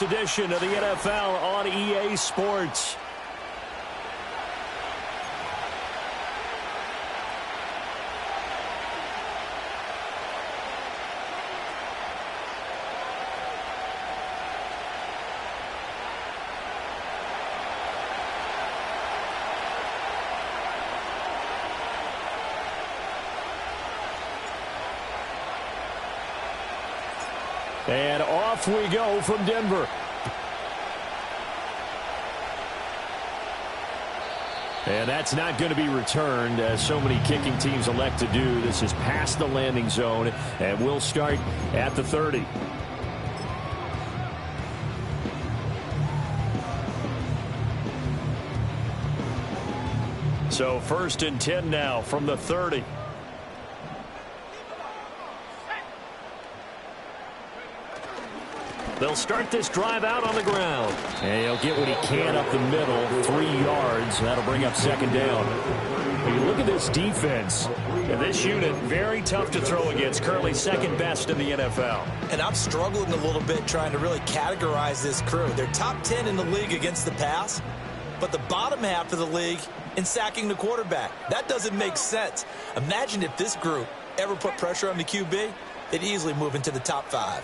Edition of the NFL on EA Sports. And off we go from Denver. And that's not going to be returned, as so many kicking teams elect to do. This is past the landing zone, and we'll start at the 30. So 1st and 10 now from the 30. They'll start this drive out on the ground. And he'll get what he can up the middle, 3 yards. That'll bring up 2nd down. When you look at this defense, and this unit, very tough to throw against. Currently 2nd best in the NFL. And I'm struggling a little bit trying to really categorize this crew. They're top 10 in the league against the pass, but the bottom half of the league in sacking the quarterback. That doesn't make sense. Imagine if this group ever put pressure on the QB, they'd easily move into the top 5.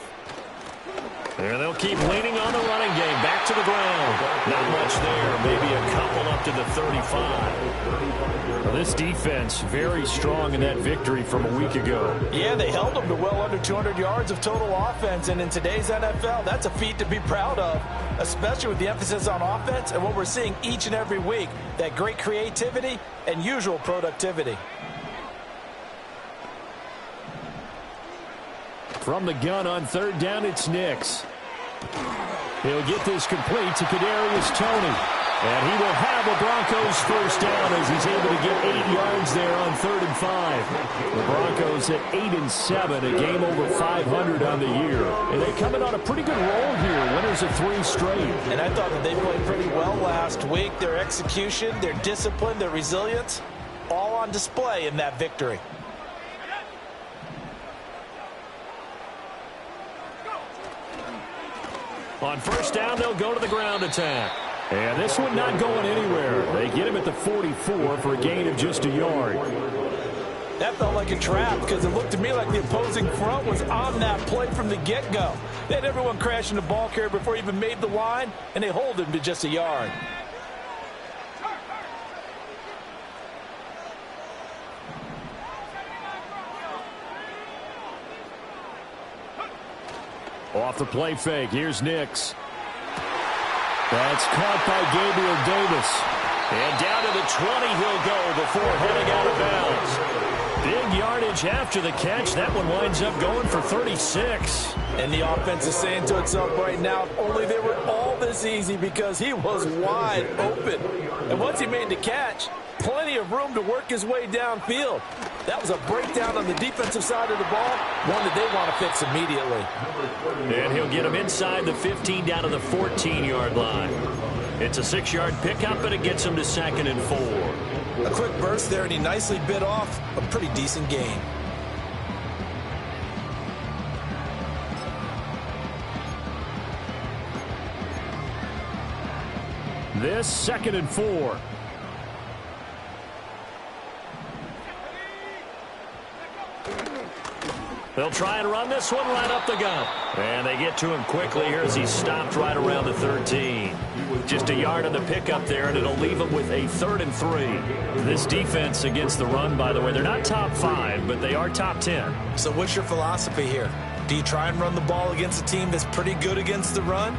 And they'll keep leaning on the running game. Back to the ground. Not much there. Maybe a couple up to the 35. Well, this defense very strong in that victory from a week ago. Yeah, they held them to well under 200 yards of total offense. And in today's NFL, that's a feat to be proud of, especially with the emphasis on offense and what we're seeing each and every week, that great creativity and usual productivity. From the gun on 3rd down, it's Nix. He'll get this complete to Kadarius Toney. And he will have a Broncos 1st down as he's able to get 8 yards there on 3rd and 5. The Broncos at 8-7, a game over 500 on the year. And they come in on a pretty good roll here, winners of 3 straight. And I thought that they played pretty well last week. Their execution, their discipline, their resilience, all on display in that victory. On 1st down, they'll go to the ground attack. And this one not going anywhere. They get him at the 44 for a gain of just a yard. That felt like a trap because it looked to me like the opposing front was on that play from the get-go. They had everyone crashing the ball carrier before he even made the line, and they hold him to just a yard. Off the play fake, here's Nix. That's caught by Gabriel Davis. And down to the 20 he'll go before heading out of bounds. Big yardage after the catch. That one winds up going for 36. And the offense is saying to itself right now, if only they were all this easy, because he was wide open. And once he made the catch, plenty of room to work his way downfield. That was a breakdown on the defensive side of the ball, one that they want to fix immediately. And he'll get him inside the 15 down to the 14-yard line. It's a 6-yard pickup, and it gets him to 2nd and 4. A quick burst there, and he nicely bit off a pretty decent gain. This 2nd and 4. They'll try and run this one right up the gut. And they get to him quickly here as he's stopped right around the 13. Just a yard on the pickup there, and it'll leave him with a 3rd and 3. This defense against the run, by the way, they're not top 5, but they are top 10. So what's your philosophy here? Do you try and run the ball against a team that's pretty good against the run?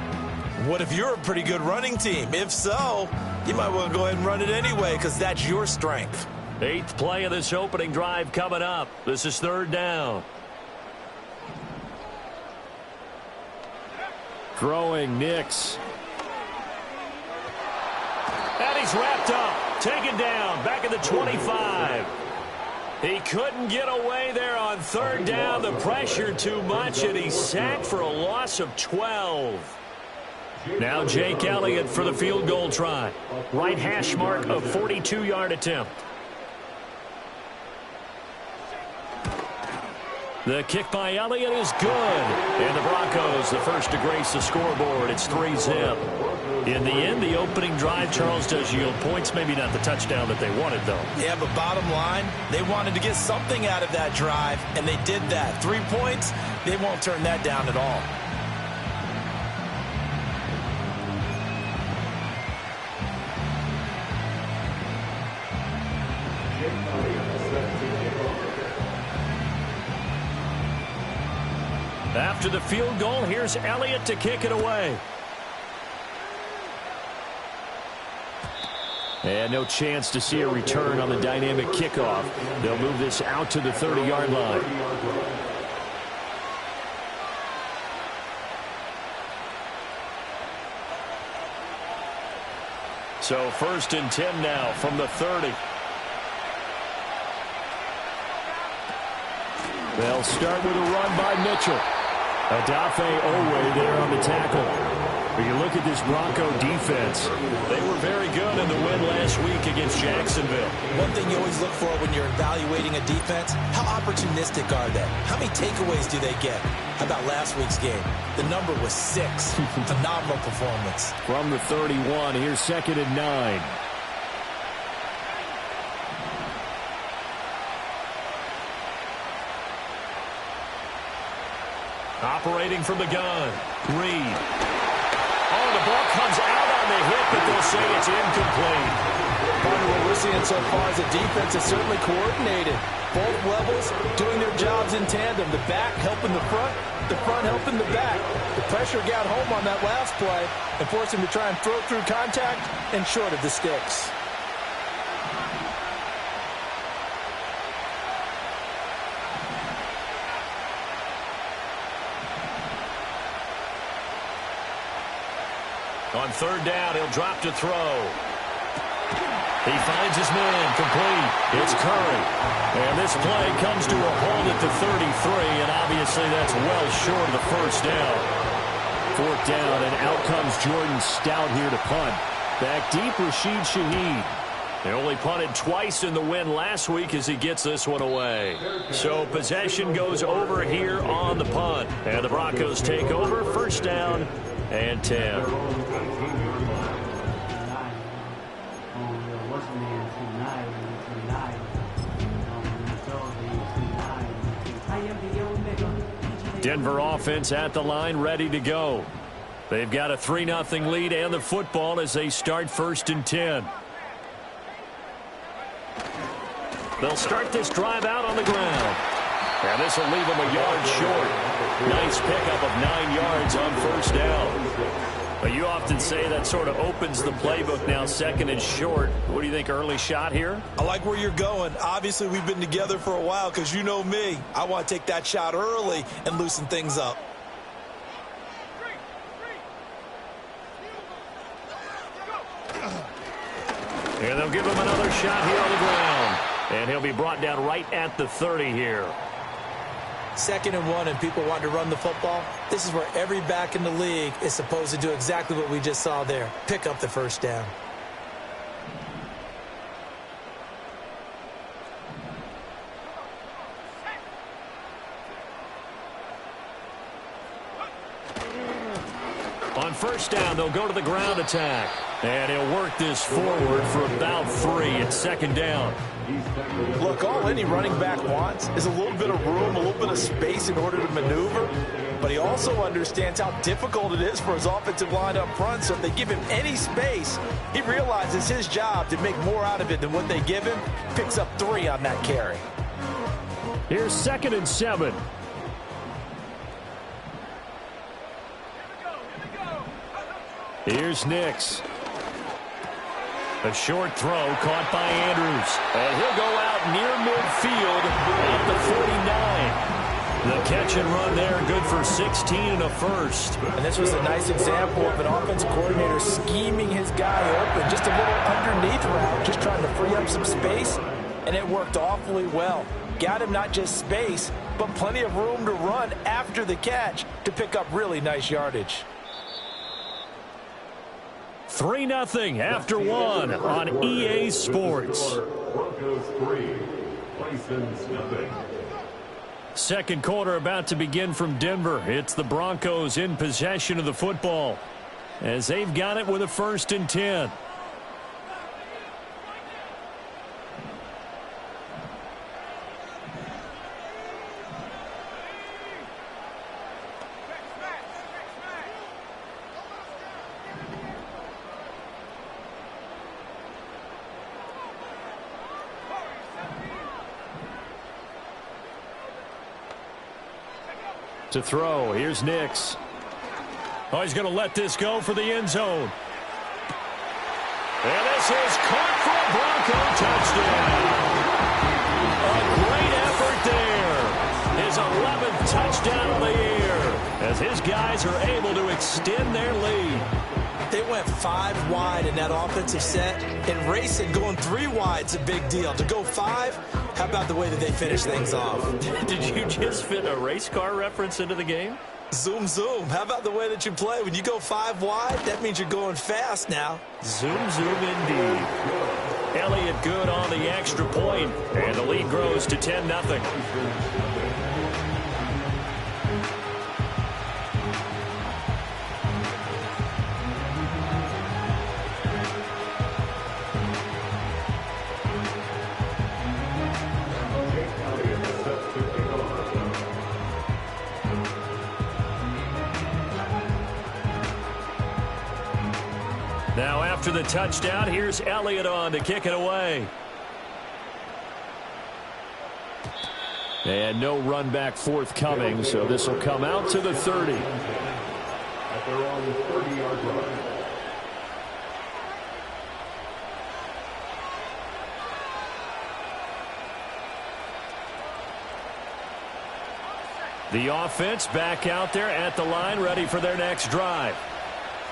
What if you're a pretty good running team? If so, you might want to go ahead and run it anyway, because that's your strength. 8th play of this opening drive coming up. This is 3rd down. Throwing Nix. And he's wrapped up. Taken down. Back at the 25. He couldn't get away there on 3rd down. The pressure too much, and he's sacked for a loss of 12. Now Jake Elliott for the field goal try. Right hash mark of 42-yard attempt. The kick by Elliott is good. And the Broncos, the first to grace the scoreboard. It's 3-zip. In the end, the opening drive, Charles, does yield points. Maybe not the touchdown that they wanted, though. Yeah, but bottom line, they wanted to get something out of that drive, and they did that. 3 points, they won't turn that down at all. After the field goal, here's Elliott to kick it away. And no chance to see a return on the dynamic kickoff. They'll move this out to the 30-yard line. So 1st and 10 now from the 30. They'll start with a run by Mitchell. Adafe Owe there on the tackle. When you look at this Bronco defense, they were very good in the win last week against Jacksonville. One thing you always look for when you're evaluating a defense, how opportunistic are they? How many takeaways do they get? How about last week's game? The number was 6. Phenomenal performance. From the 31, here's 2nd and 9. Operating from the gun, Reed. Oh, the ball comes out on the hit, but they'll say it's incomplete. Partner, what we're seeing so far is the defense is certainly coordinated. Both levels doing their jobs in tandem. The back helping the front helping the back. The pressure got home on that last play and forced him to try and throw through contact and short of the sticks. On 3rd down, he'll drop to throw. He finds his man, complete. It's Curry. And this play comes to a halt at the 33, and obviously that's well short of the 1st down. 4th down, and out comes Jordan Stout here to punt. Back deep, Rashid Shaheed. They only punted twice in the win last week as he gets this one away. So possession goes over here on the punt. And the Broncos take over, 1st down and 10. Denver offense at the line, ready to go. They've got a 3-0 lead and the football as they start 1st and 10. They'll start this drive out on the ground. And this will leave them a yard short. Nice pickup of 9 yards on 1st down. But you often say that sort of opens the playbook now, 2nd and short. What do you think, early shot here? I like where you're going. Obviously, we've been together for a while because you know me. I want to take that shot early and loosen things up. And they'll give him another shot here on the ground. And he'll be brought down right at the 30 here. 2nd and 1 and people want to run the football. This is where every back in the league is supposed to do exactly what we just saw there. Pick up the 1st down. On 1st down, they'll go to the ground attack. And he'll work this forward for about 3 at 2nd down. Look, all any running back wants is a little bit of room, a little bit of space in order to maneuver. But he also understands how difficult it is for his offensive line up front. So if they give him any space, he realizes his job to make more out of it than what they give him. Picks up 3 on that carry. Here's 2nd and 7. Here's Nix. A short throw caught by Andrews. And he'll go out near midfield at the 49. The catch and run there, good for 16 and a 1st. And this was a nice example of an offensive coordinator scheming his guy open. Just a little underneath route, just trying to free up some space. And it worked awfully well. Got him not just space, but plenty of room to run after the catch to pick up really nice yardage. 3-0 after 1 on EA Sports. Second quarter about to begin from Denver. It's the Broncos in possession of the football as they've got it with a 1st and 10. To throw, here's Nix. Oh, he's going to let this go for the end zone. And this is caught for a Bronco touchdown. A great effort there. His 11th touchdown of the year as his guys are able to extend their lead. They went 5 wide in that offensive set, and racing going 3 wide's a big deal. To go 5, how about the way that they finish things off? Did you just fit a race car reference into the game? Zoom, zoom. How about the way that you play? When you go 5 wide, that means you're going fast now. Zoom, zoom indeed. Elliott good on the extra point, and the lead grows to 10-0. Now after the touchdown, here's Elliott on to kick it away. And no run back forthcoming, so this will come out to the 30. At their own 30-yard line. The offense back out there at the line, ready for their next drive.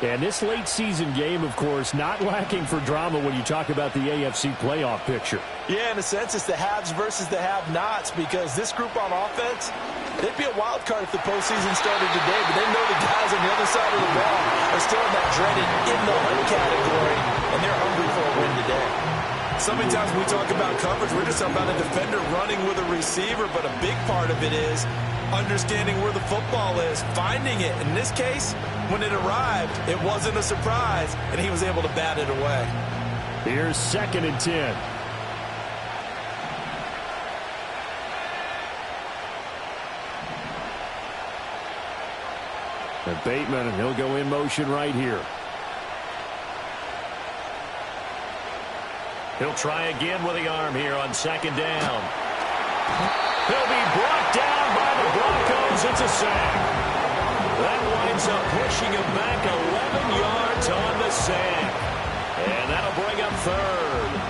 And this late season game, of course, not lacking for drama when you talk about the AFC playoff picture. Yeah, in a sense, it's the haves versus the have-nots, because this group on offense, they'd be a wild card if the postseason started today, but they know the guys on the other side of the ball are still in that dreaded in-the-hunt category, and they're hungry for a win today. So many times when we talk about coverage, we're just talking about a defender running with a receiver, but a big part of it is understanding where the football is, finding it. In this case, when it arrived, it wasn't a surprise, and he was able to bat it away. Here's 2nd and 10. And Bateman, and he'll go in motion right here. He'll try again with the arm here on 2nd down. He'll be brought down by the Broncos. It's a sack. That winds up pushing him back 11 yards on the sack. And that'll bring up 3rd.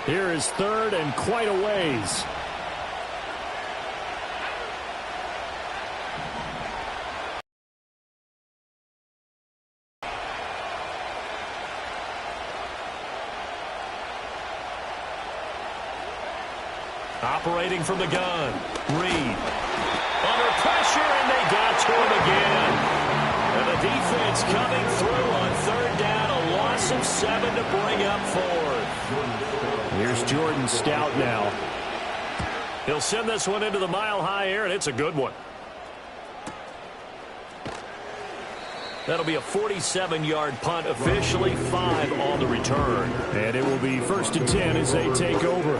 Here is 3rd and quite a ways. Operating from the gun. Reed. Under pressure, and they got to him again. And the defense coming through on 3rd down. A loss of 7 to bring up 4th. Here's Jordan Stout now. He'll send this one into the mile-high air, and it's a good one. That'll be a 47-yard punt, officially 5 on the return. And it will be 1st and 10 as they take over.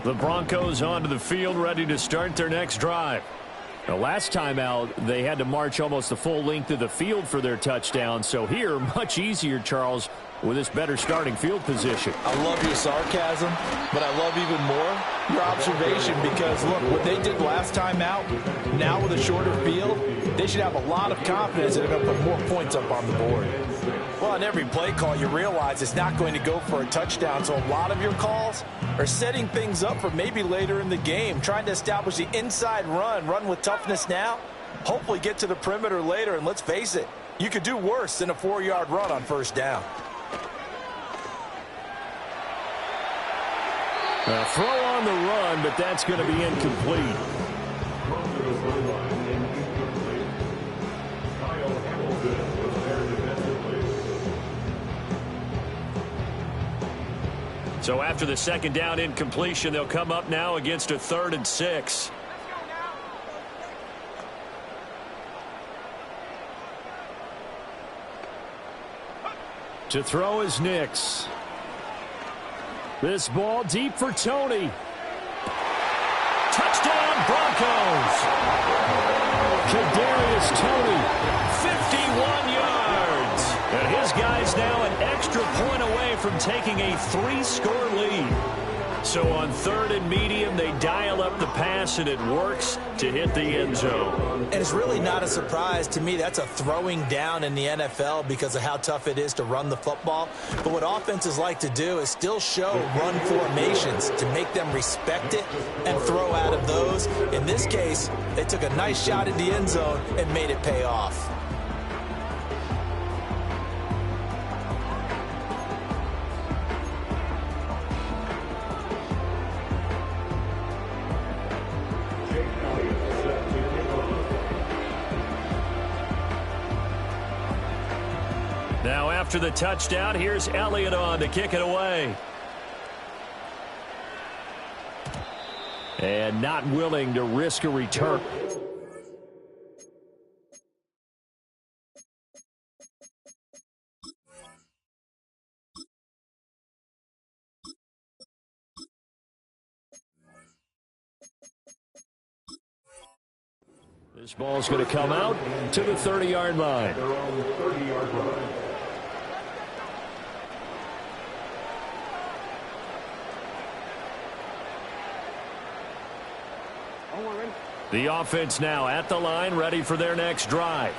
The Broncos onto the field, ready to start their next drive. The last time out, they had to march almost the full length of the field for their touchdown. So here, much easier, Charles, with this better starting field position. I love your sarcasm, but I love even more your observation, because, look, what they did last time out, now with a shorter field, they should have a lot of confidence that they're going to put more points up on the board. Well, on every play call, you realize it's not going to go for a touchdown, so a lot of your calls or setting things up for maybe later in the game, trying to establish the inside run with toughness now, hopefully get to the perimeter later, and let's face it, you could do worse than a 4-yard run on first down. A throw on the run, but that's going to be incomplete. So after the second down incompletion, they'll come up now against a 3rd and 6. To throw is Nix. This ball deep for Tony. Touchdown Broncos. Kadarius Toney, 51 yards. And his guy's now an extra point away from taking a 3-score lead. So on 3rd and medium, they dial up the pass, and it works to hit the end zone. And it's really not a surprise to me. That's a throwing down in the NFL because of how tough it is to run the football. But what offenses like to do is still show run formations to make them respect it and throw out of those. In this case, they took a nice shot at the end zone and made it pay off. Now after the touchdown, here's Elliott on to kick it away. And not willing to risk a return. This ball's going to come out to the 30-yard line. They're on the 30-yard line. The offense now at the line, ready for their next drive.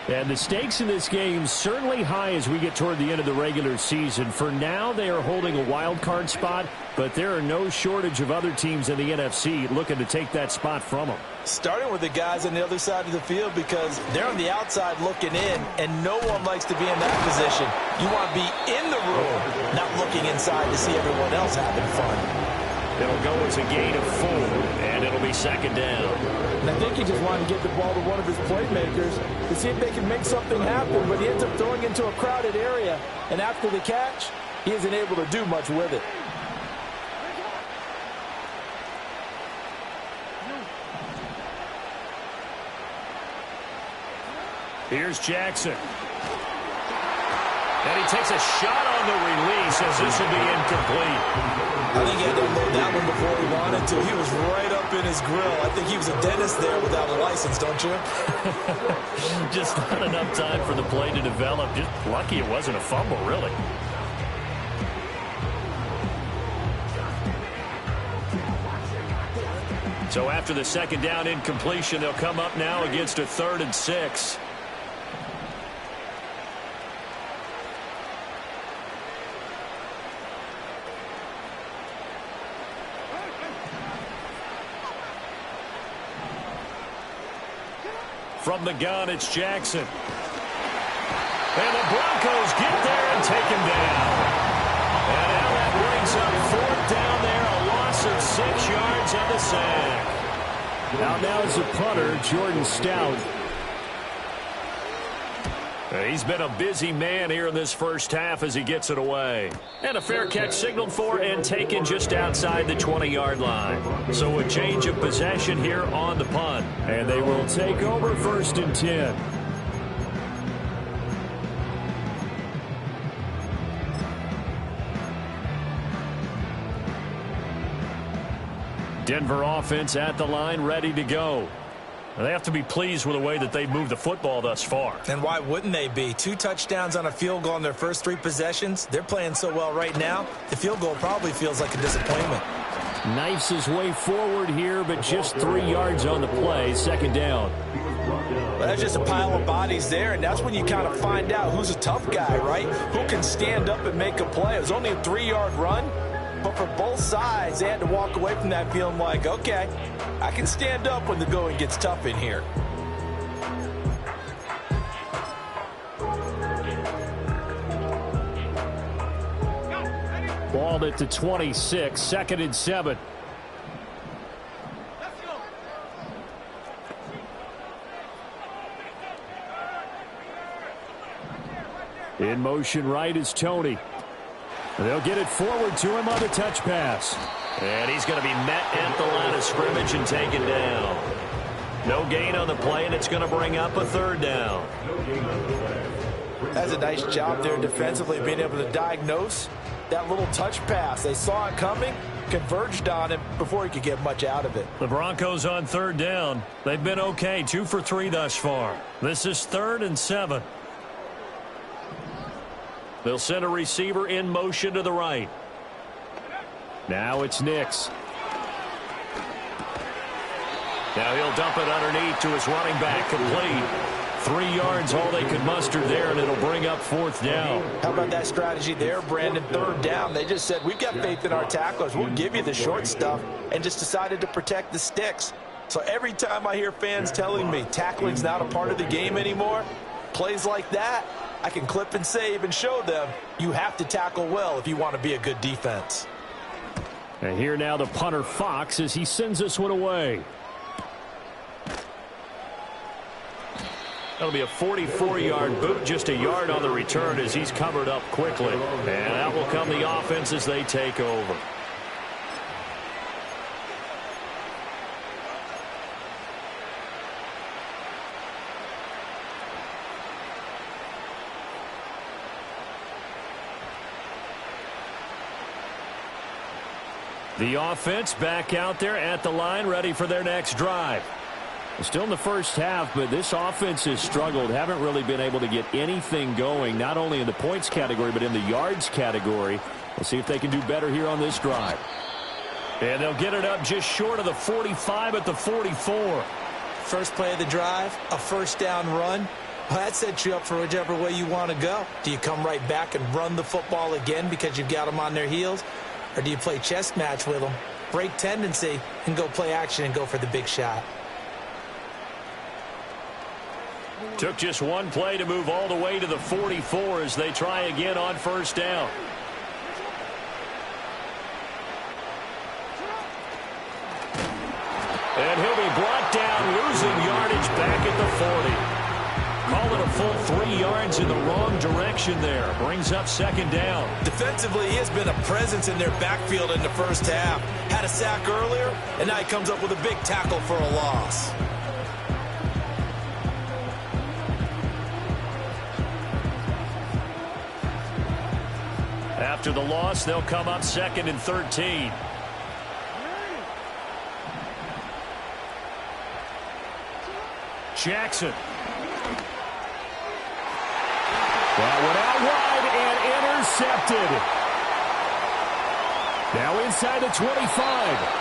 And the stakes in this game certainly high as we get toward the end of the regular season. For now, they are holding a wild card spot, but there are no shortage of other teams in the NFC looking to take that spot from them. Starting with the guys on the other side of the field because they're on the outside looking in, and no one likes to be in that position. You want to be in the room, not looking inside to see everyone else having fun. It'll go as a gain of 4, and it'll be second down. And I think he just wanted to get the ball to one of his playmakers to see if they can make something happen, but he ends up throwing into a crowded area, and after the catch, he isn't able to do much with it. Here's Jackson. And he takes a shot on the release as this will be incomplete. I think he had to unload that one before he wanted to. He was right up in his grill. I think he was a dentist there without a license, don't you? Just not enough time for the play to develop. Just lucky it wasn't a fumble, really. So after the second down incompletion, they'll come up now against a 3rd and 6. From the gun, it's Jackson. And the Broncos get there and take him down. And now that brings up 4th down there, a loss of 6 yards and a sack. Now is the punter, Jordan Stout. He's been a busy man here in this first half as he gets it away. And a fair catch signaled for and taken just outside the 20-yard line. So a change of possession here on the punt. And they will take over 1st and 10. Denver offense at the line, ready to go. They have to be pleased with the way that they've moved the football thus far. And why wouldn't they be? 2 touchdowns on a field goal in their first 3 possessions. They're playing so well right now, the field goal probably feels like a disappointment. Knifes his way forward here, but just 3 yards on the play. Second down. But that's just a pile of bodies there, and that's when you kind of find out who's a tough guy, right? Who can stand up and make a play. It was only a 3-yard run, But for both sides, they had to walk away from that feeling like, okay, I can stand up when the going gets tough in here. Balled at the 26, 2nd and 7. In motion right is Tony. They'll get it forward to him on the touch pass. And he's going to be met at the line of scrimmage and taken down. No gain on the play, and it's going to bring up a 3rd down. That's a nice job there defensively, being able to diagnose that little touch pass. They saw it coming, converged on him before he could get much out of it. The Broncos on 3rd down. They've been okay, 2 for 3 thus far. This is 3rd and 7. They'll send a receiver in motion to the right. Now it's Nix. Now he'll dump it underneath to his running back, complete. 3 yards, all they could muster there, and it'll bring up 4th down. How about that strategy there, Brandon? 3rd down. They just said, we've got faith in our tacklers. We'll give you the short stuff, and just decided to protect the sticks. So every time I hear fans telling me tackling's not a part of the game anymore, plays like that, I can clip and save and show them you have to tackle well if you want to be a good defense. And here now the punter Fox as he sends this one away. That'll be a 44-yard boot, just a yard on the return as he's covered up quickly. And out will come the offense as they take over. The offense back out there at the line, ready for their next drive. Still in the first half, but this offense has struggled. Haven't really been able to get anything going, not only in the points category, but in the yards category. We'll see if they can do better here on this drive. And they'll get it up just short of the 45 at the 44. First play of the drive, a 1st down run. Well, that sets you up for whichever way you want to go. Do you come right back and run the football again because you've got them on their heels? Or do you play chess match with them, break tendency, and go play action and go for the big shot? Took just one play to move all the way to the 44 as they try again on 1st down. And he'll be brought down, losing yardage back at the 40. Call it a full 3 yards in the wrong direction there. Brings up 2nd down. Defensively, he has been a presence in their backfield in the first half. Had a sack earlier, and now he comes up with a big tackle for a loss. After the loss, they'll come up 2nd and 13. Jackson. That one out wide and intercepted. Now inside the 25.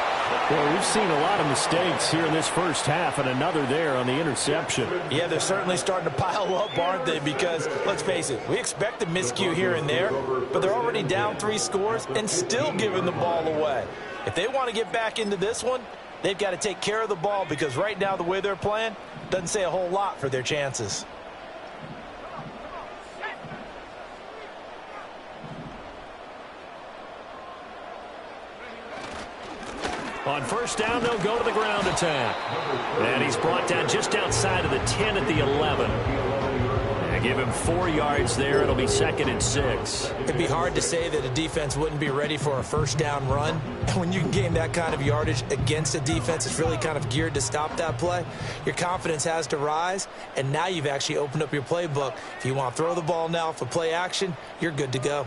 Well, we've seen a lot of mistakes here in this first half, and another there on the interception. Yeah, they're certainly starting to pile up, aren't they? Because, let's face it, we expect a miscue here and there, but they're already down 3 scores and still giving the ball away. If they want to get back into this one, they've got to take care of the ball, because right now the way they're playing doesn't say a whole lot for their chances. On 1st down, they'll go to the ground attack. And he's brought down just outside of the 10 at the 11. And give him 4 yards there. It'll be 2nd and 6. It'd be hard to say that a defense wouldn't be ready for a 1st down run. And when you can gain that kind of yardage against a defense that's really kind of geared to stop that play, your confidence has to rise. And now you've actually opened up your playbook. If you want to throw the ball now for play action, you're good to go.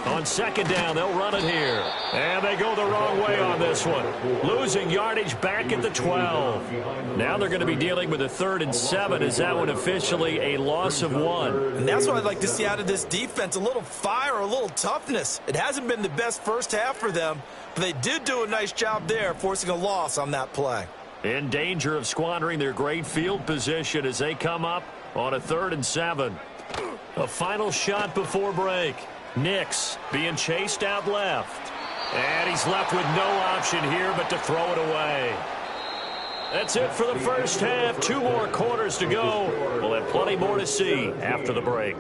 On 2nd down, they'll run it here. And they go the wrong way on this one. Losing yardage back at the 12. Now they're going to be dealing with a 3rd and 7. Is that one officially a loss of 1? And that's what I'd like to see out of this defense, a little fire, a little toughness. It hasn't been the best first half for them, but they did do a nice job there, forcing a loss on that play. In danger of squandering their great field position as they come up on a 3rd and 7. A final shot before break. Nix being chased out left. And he's left with no option here but to throw it away. That's it for the first half. 2 more quarters to go. We'll have plenty more to see after the break.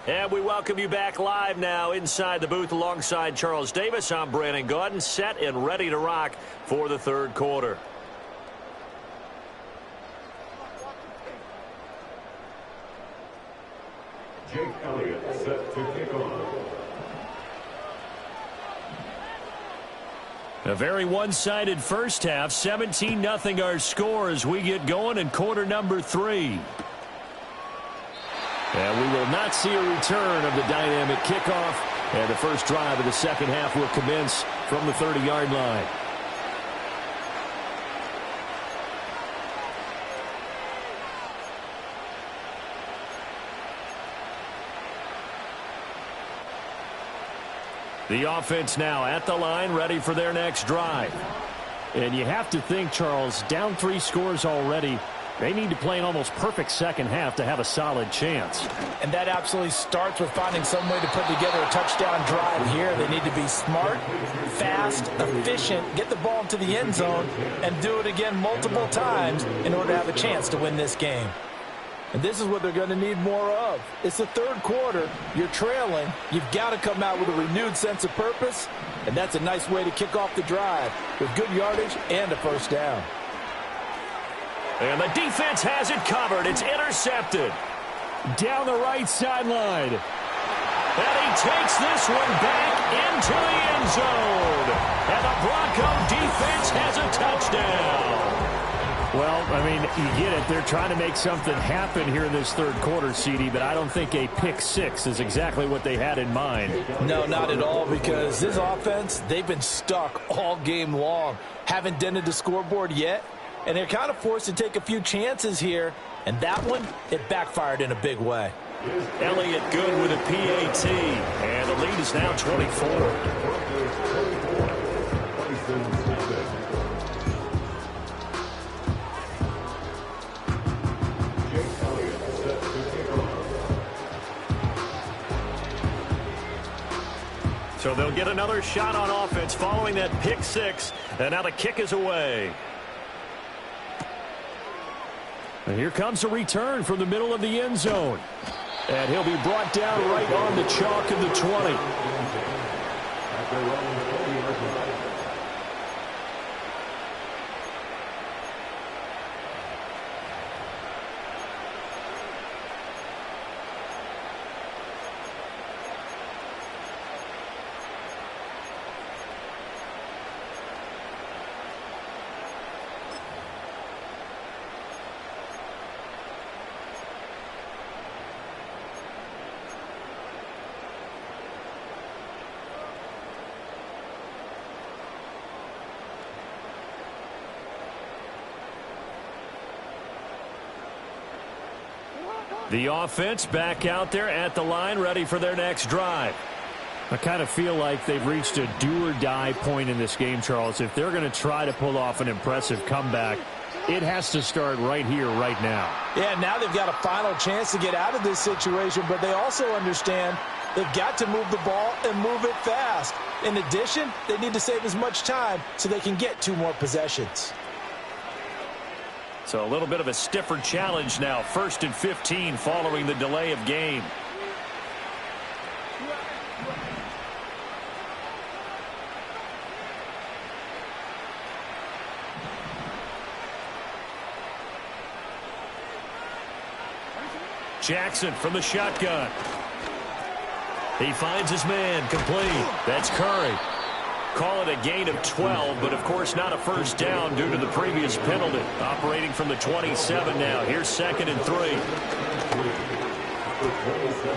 And we welcome you back live now inside the booth alongside Charles Davis. I'm Brandon Gaudin, set and ready to rock for the third quarter. Jake Elliott set to kick off. A very one-sided first half. 17-0 our score as we get going in quarter number 3. And we will not see a return of the dynamic kickoff. And the first drive of the second half will commence from the 30-yard line. The offense now at the line, ready for their next drive. And you have to think, Charles, down 3 scores already. They need to play an almost perfect second half to have a solid chance. And that absolutely starts with finding some way to put together a touchdown drive here. They need to be smart, fast, efficient, get the ball into the end zone, and do it again multiple times in order to have a chance to win this game. And this is what they're going to need more of. It's the third quarter. You're trailing. You've got to come out with a renewed sense of purpose, and that's a nice way to kick off the drive with good yardage and a first down. And the defense has it covered. It's intercepted. Down the right sideline. And he takes this one back into the end zone. And the Bronco defense has a touchdown. Well, I mean, you get it. They're trying to make something happen here in this third quarter, CD, but I don't think a pick 6 is exactly what they had in mind. No, not at all, because this offense, they've been stuck all game long. Haven't dented the scoreboard yet. And they're kind of forced to take a few chances here. And that one, it backfired in a big way. Elliott good with a PAT. And the lead is now 24. So they'll get another shot on offense following that pick 6. And now the kick is away. And here comes a return from the middle of the end zone. And he'll be brought down right on the chalk of the 20. The offense back out there at the line, ready for their next drive. I kind of feel like they've reached a do-or-die point in this game, Charles. If they're going to try to pull off an impressive comeback, it has to start right here, right now. Yeah, now they've got a final chance to get out of this situation, but they also understand they've got to move the ball and move it fast. In addition, they need to save as much time so they can get 2 more possessions. So a little bit of a stiffer challenge now. 1st and 15 following the delay of game. Jackson from the shotgun. He finds his man, complete. That's Curry. Call it a gain of 12, but of course not a first down due to the previous penalty. Operating from the 27 now. Here's 2nd and 3.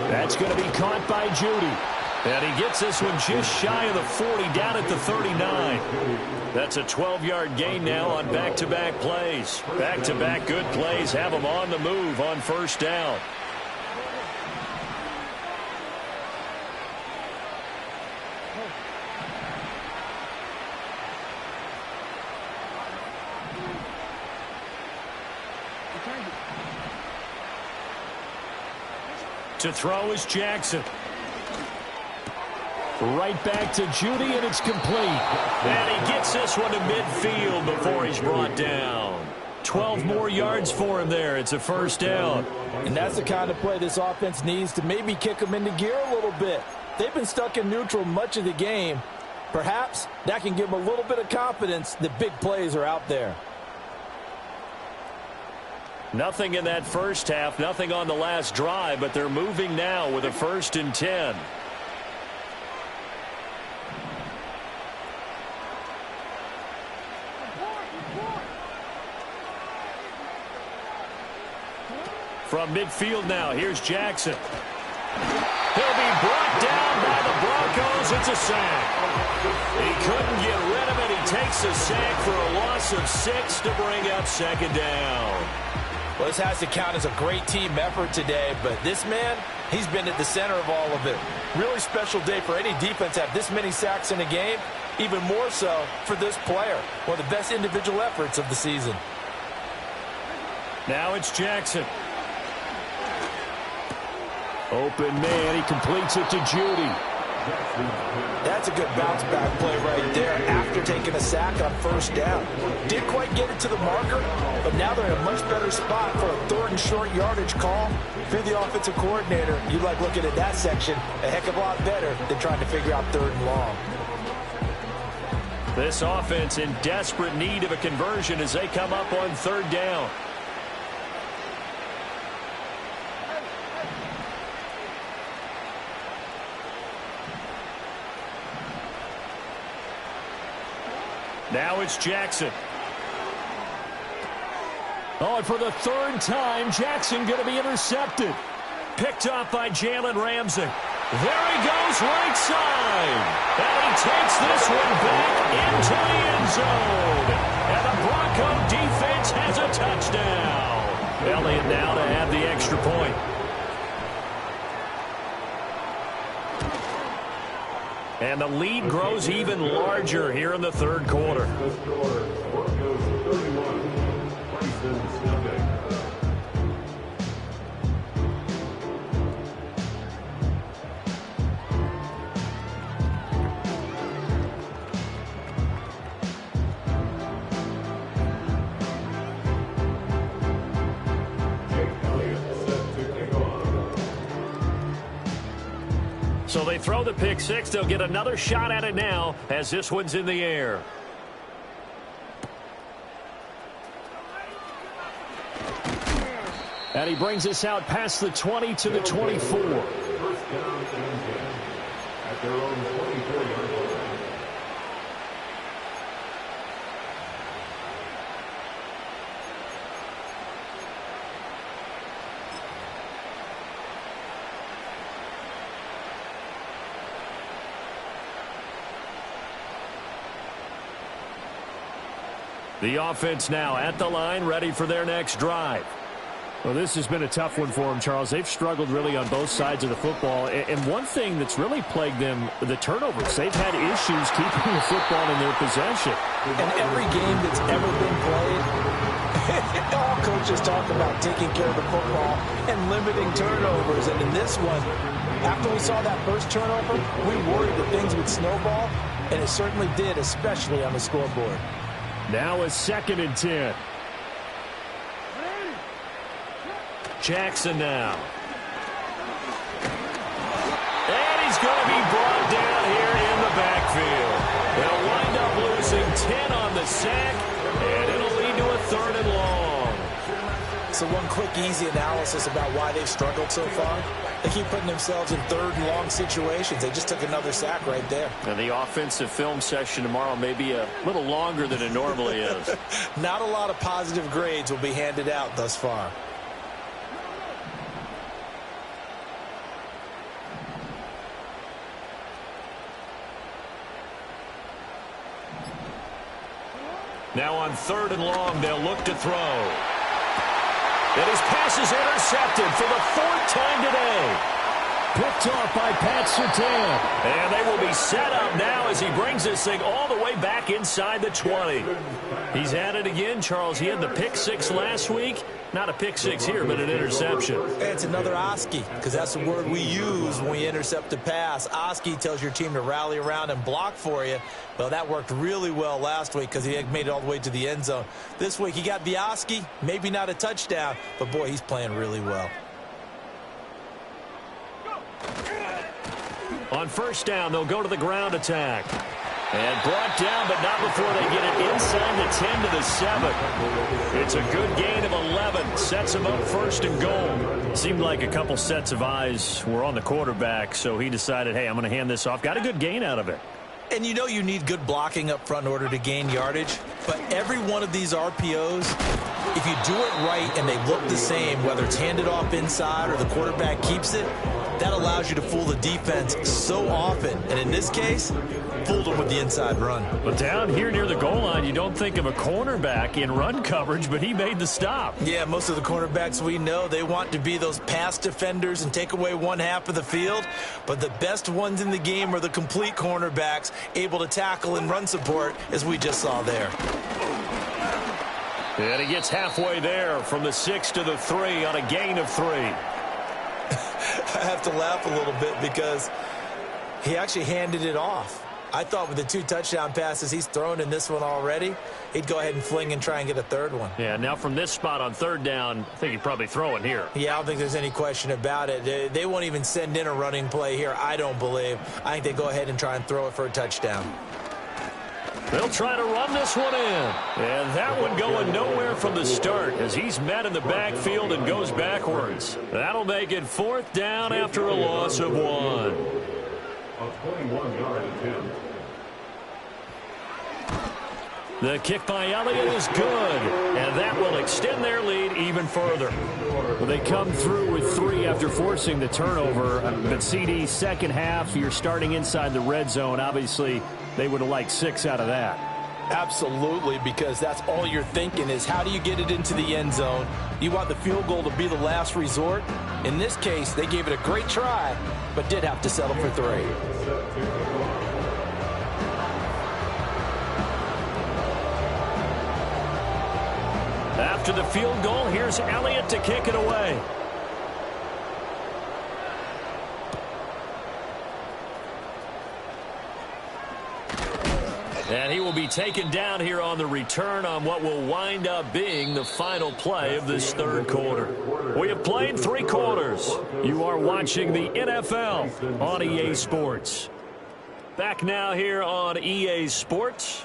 That's going to be caught by Judy. And he gets this one just shy of the 40, down at the 39. That's a 12-yard gain now on back-to-back plays. Back-to-back good plays have him on the move on first down. To throw is Jackson. Right back to Judy, and it's complete. And he gets this one to midfield before he's brought down. 12 more yards for him there. It's a first down. And that's the kind of play this offense needs to maybe kick them into gear a little bit. They've been stuck in neutral much of the game. Perhaps that can give them a little bit of confidence that big plays are out there. Nothing in that first half, nothing on the last drive, but they're moving now with a 1st and 10. From midfield now, here's Jackson. He'll be brought down by the Broncos. It's a sack. He couldn't get rid of it. He takes a sack for a loss of 6 to bring up 2nd down. Well, this has to count as a great team effort today, but this man, he's been at the center of all of it. Really special day for any defense to have this many sacks in a game, even more so for this player. One of the best individual efforts of the season. Now it's Jackson. Open man, he completes it to Judy. That's a good bounce back play right there after taking a sack on first down. Didn't quite get it to the marker, but now they're in a much better spot for a 3rd and short yardage call. If you're the offensive coordinator, you like looking at that section a heck of a lot better than trying to figure out 3rd and long. This offense in desperate need of a conversion as they come up on 3rd down. Now it's Jackson. Oh, and for the 3rd time, Jackson going to be intercepted. Picked off by Jalen Ramsey. There he goes, right side. And he takes this one back into the end zone. And the Bronco defense has a touchdown. Elliott now to have the extra point. And the lead grows even larger here in the 3rd quarter. So they throw the pick 6. They'll get another shot at it now as this one's in the air. And he brings us out past the 20 to the 24. First down and 10 at their own 24-yard line. The offense now at the line, ready for their next drive. Well, this has been a tough one for them, Charles. They've struggled really on both sides of the football. And one thing that's really plagued them, the turnovers. They've had issues keeping the football in their possession. And every game that's ever been played, all coaches talk about taking care of the football and limiting turnovers. And in this one, after we saw that first turnover, we worried that things would snowball. And it certainly did, especially on the scoreboard. Now a 2nd and 10. Jackson now. And he's going to be brought down here in the backfield. They'll wind up losing 10 on the sack, and it'll lead to a 3rd and long. So one quick, easy analysis about why they've struggled so far. They keep putting themselves in 3rd and long situations. They just took another sack right there. And the offensive film session tomorrow may be a little longer than it normally is. Not a lot of positive grades will be handed out thus far. Now on 3rd and long, they'll look to throw. And his pass is intercepted for the 4th time today. Picked off by Pat Surtain. And they will be set up now as he brings this thing all the way back inside the 20. He's at it again, Charles. He had the pick 6 last week. Not a pick 6 here, but an interception. It's another Oski, because that's the word we use when we intercept a pass. Oski tells your team to rally around and block for you. Well, that worked really well last week because he made it all the way to the end zone. This week he got the Oski, maybe not a touchdown, but boy, he's playing really well. On 1st down, they'll go to the ground attack. And brought down, but not before they get it inside the 10 to the 7. It's a good gain of 11. Sets him up 1st and goal. Seemed like a couple sets of eyes were on the quarterback, so he decided, hey, I'm going to hand this off. Got a good gain out of it. And you know you need good blocking up front in order to gain yardage. But every one of these RPOs, if you do it right and they look the same, whether it's handed off inside or the quarterback keeps it, that allows you to fool the defense so often. And in this case, fooled them with the inside run. But down here near the goal line, you don't think of a cornerback in run coverage, but he made the stop. Yeah, most of the cornerbacks we know, they want to be those pass defenders and take away one half of the field. But the best ones in the game are the complete cornerbacks, able to tackle and run support, as we just saw there. And he gets halfway there from the 6 to the 3 on a gain of 3. I have to laugh a little bit because he actually handed it off. I thought with the 2 touchdown passes he's thrown in this one already, he'd go ahead and fling and try and get a 3rd one. Yeah, now from this spot on 3rd down, I think he'd probably throw it here. Yeah, I don't think there's any question about it. They won't even send in a running play here, I don't believe. I think they go ahead and try and throw it for a touchdown. They'll try to run this one in. And that one going nowhere from the start as he's met in the backfield and goes backwards. That'll make it 4th down after a loss of 1. A 21-yard attempt. The kick by Elliott is good, and that will extend their lead even further. Well, they come through with 3 after forcing the turnover. But CD, second half, you're starting inside the red zone. Obviously, they would have liked 6 out of that. Absolutely, because that's all you're thinking is how do you get it into the end zone? You want the field goal to be the last resort. In this case, they gave it a great try, but did have to settle for 3. After the field goal, here's Elliott to kick it away. And he will be taken down here on the return on what will wind up being the final play of this 3rd quarter. We have played 3 quarters. You are watching the NFL on EA Sports. Back now here on EA Sports.